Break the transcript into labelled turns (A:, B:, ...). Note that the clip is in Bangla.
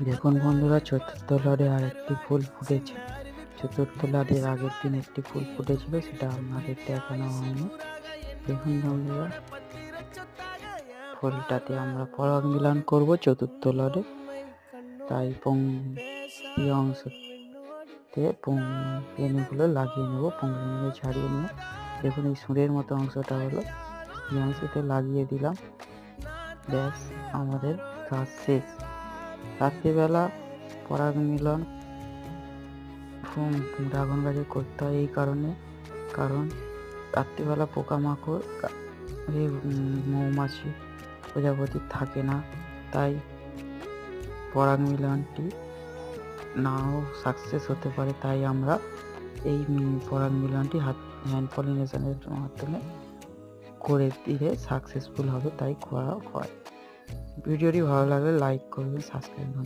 A: দেখুন বন্ধুরা, চতুর্থ লড়ে আর একটি ফুল ফুটেছে। চতুর্থ লড়ের আগের দিন একটি ফুল ফুটেছিল, সেটা আপনাদের দেখানো হয়নি। দেখুন বন্ধুরা, ফুলটাতে আমরা পরাগ মিলন করব চতুর্থ লড়ে, তাই এই অংশতে পেনগুলো লাগিয়ে নেব, পঙ্গগুলো ছাড়িয়ে নিয়ে। দেখুন এই সুরের মতো অংশটা হলো, এই অংশতে লাগিয়ে দিলাম। ব্যাস, আমাদের কাজ শেষ। রাত্রিবেলা পরাগ মিলন ড্রাগন গাছে করতে হয় এই কারণে, কারণ রাত্রিবেলা পোকামাকড় মৌমাছি প্রজাপতি থাকে না, তাই পরাগ মিলনটি নাও সাকসেস হতে পারে। তাই আমরা এই পরাগ মিলনটি হ্যান্ড পলিনেশনের মাধ্যমে করে দিলে সাকসেসফুল হবে, তাই করা হয়। ভিডিওটি ভালো লাগলে লাইক করবেন, সাবস্ক্রাইব করবেন।